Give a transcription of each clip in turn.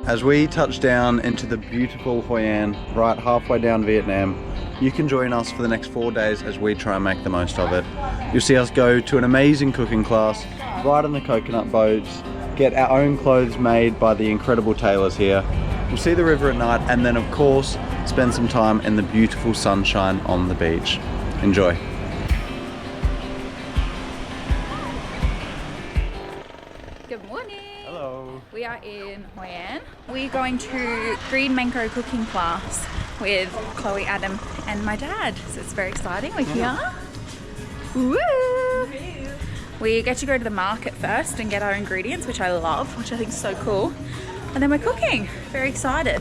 As we touch down into the beautiful Hoi An, right halfway down Vietnam, you can join us for the next 4 days as we try and make the most of it. You'll see us go to an amazing cooking class, ride on the coconut boats, get our own clothes made by the incredible tailors here. We'll see the river at night and then of course spend some time in the beautiful sunshine on the beach. Enjoy. Good morning. Hello. We are in Hoi An. We're going to green mango cooking class with Chloe, Adam and my dad. So it's very exciting. We're here. Woo! We get to go to the market first and get our ingredients, which I love, which I think is so cool. And then we're cooking. Very excited.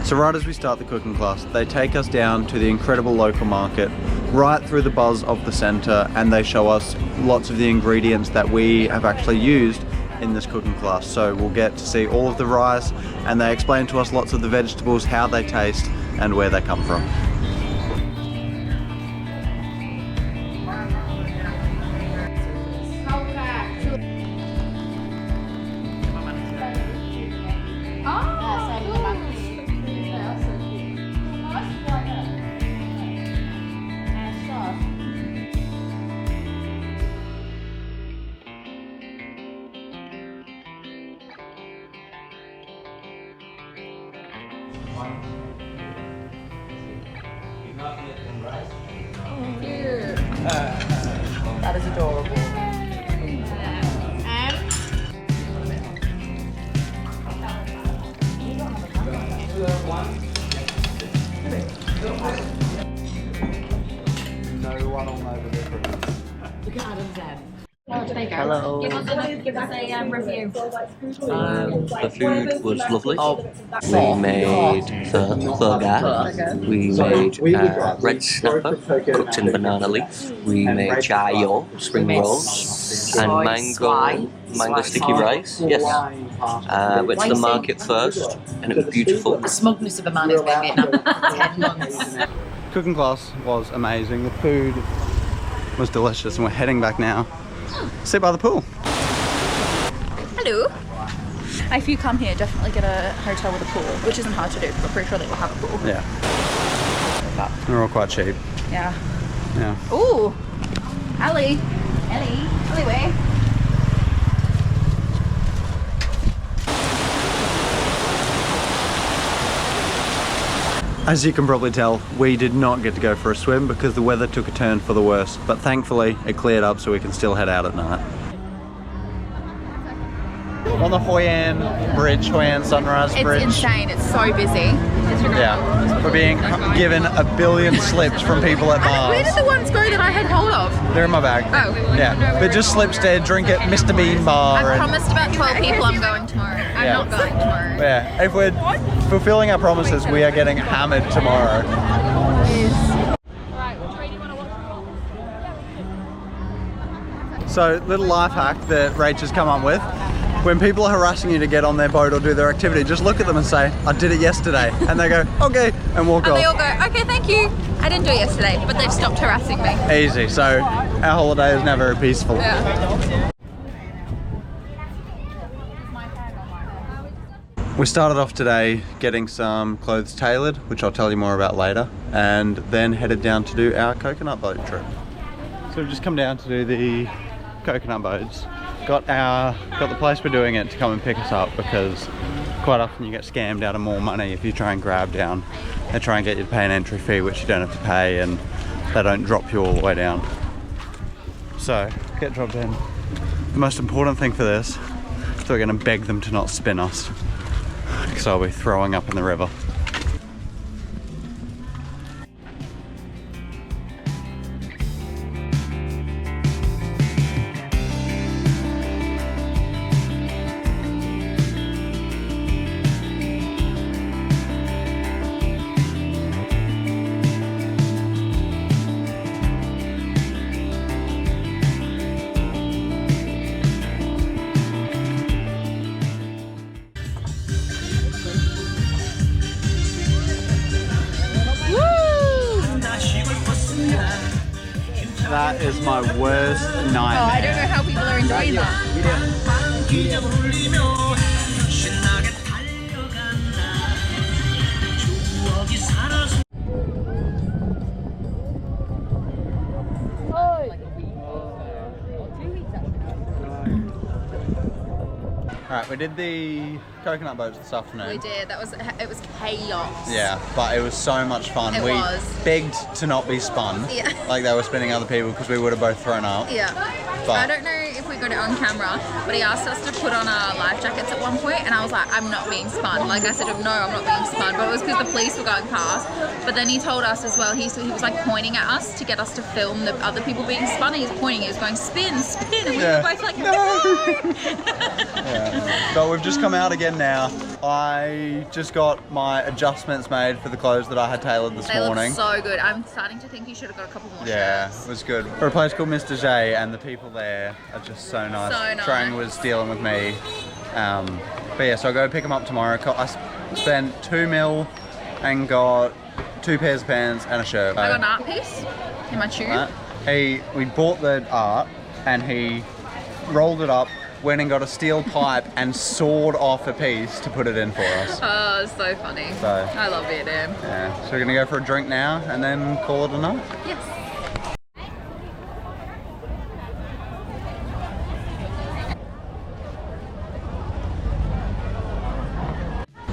So right as we start the cooking class, they take us down to the incredible local market, right through the buzz of the centre, and they show us lots of the ingredients that we have actually used in this cooking class. So we'll get to see all of the rice, and they explain to us lots of the vegetables, how they taste, and where they come from. That is adorable. No one will know the difference. Look at Adam's head. Hello. Give us a review. The food was lovely. We made the pho. We made red snapper cooked in banana leaf. We made chai yo, spring rolls, and mango sticky rice. Yes. Went to the market first, and it was beautiful. The smugness of a man who's been in Vietnam 10 months. Cooking class was amazing. The food was delicious, and we're heading back now. Sit by the pool. Hello. If you come here, definitely get a hotel with a pool, which isn't hard to do, but I'm pretty sure they will have a pool. Yeah. They're all quite cheap. Yeah. Yeah. Ooh. Alleyway. As you can probably tell, we did not get to go for a swim because the weather took a turn for the worse, but thankfully it cleared up so we can still head out at night. On the Hoi An Bridge, Hoi An Sunrise Bridge. It's insane, it's so busy. Yeah, we're being given a billion slips from people at bars. Where did the ones go that I had hold of? They're in my bag. Oh. Yeah, but just slips to drink at Mr. Bean Bar. I promised about 12 people I'm going tomorrow. I'm not going tomorrow. Yeah, if we're fulfilling our promises, we are getting hammered tomorrow. So, little life hack that Rach has come up with. When people are harassing you to get on their boat or do their activity, just look at them and say, I did it yesterday. And they go, okay, and walk off. And they all go, okay, thank you. I didn't do it yesterday, but they've stopped harassing me. Easy, so our holiday is now very peaceful. Yeah. We started off today getting some clothes tailored, which I'll tell you more about later, and then headed down to do our coconut boat trip. So we've just come down to do the coconut boats. Got the place we're doing it to come and pick us up because quite often you get scammed out of more money if you try and grab down. They try and get you to pay an entry fee which you don't have to pay, and they don't drop you all the way down. So get dropped in. The most important thing for this is we're going to beg them to not spin us because I'll be throwing up in the river. That is my worst nightmare. Oh, I don't know how people are enjoying that. Alright, we did the coconut boats this afternoon. We did. It was chaos. Yeah, but it was so much fun. It we was. begged to not be spun. Yeah. Like they were spinning other people because we would have both thrown up. Yeah. But I don't know if we got it on camera, but he asked us to put on our life jackets at one point, and I was like, I'm not being spun. Like I said, no, I'm not being spun. But it was because the police were going past. But then he told us as well, he was like pointing at us to get us to film the other people being spun. He was pointing, he was going, spin, spin. And we were both like, no! Yeah. But we've just come out again now. I just got my adjustments made for the clothes that I had tailored this morning. They look so good. I'm starting to think you should have got a couple more Yeah, shirts. it was good. For a place called Mr. J, and the people there are just so nice. So nice. Trang was dealing with me. But yeah, so I'll go pick them up tomorrow. I spent $2 mil and got 2 pairs of pants and a shirt. I got an art piece in my tube. We bought the art and he rolled it up, went and got a steel pipe and sawed off a piece to put it in for us. Oh, it's so funny. So, I love Vietnam. Yeah, so we're gonna go for a drink now and then call it a night. Yes.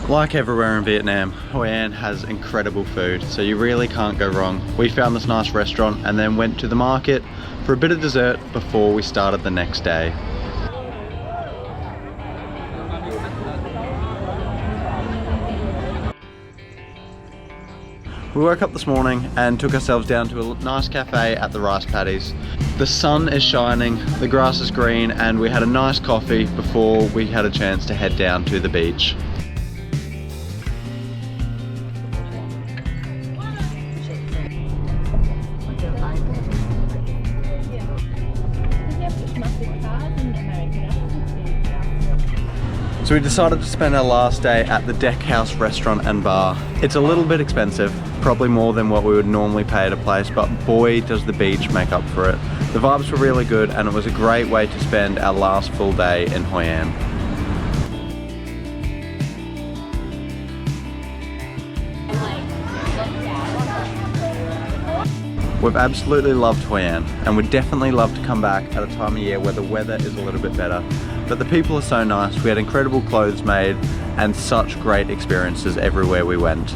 Like everywhere in Vietnam, Hoi An has incredible food, so you really can't go wrong. We found this nice restaurant and then went to the market for a bit of dessert before we started the next day. We woke up this morning and took ourselves down to a nice cafe at the rice paddies. The sun is shining, the grass is green, and we had a nice coffee before we had a chance to head down to the beach. So we decided to spend our last day at the Deck House restaurant and bar. It's a little bit expensive, probably more than what we would normally pay at a place, but boy does the beach make up for it. The vibes were really good and it was a great way to spend our last full day in Hoi An. We've absolutely loved Hoi An and we'd definitely love to come back at a time of year where the weather is a little bit better. But the people are so nice, we had incredible clothes made and such great experiences everywhere we went.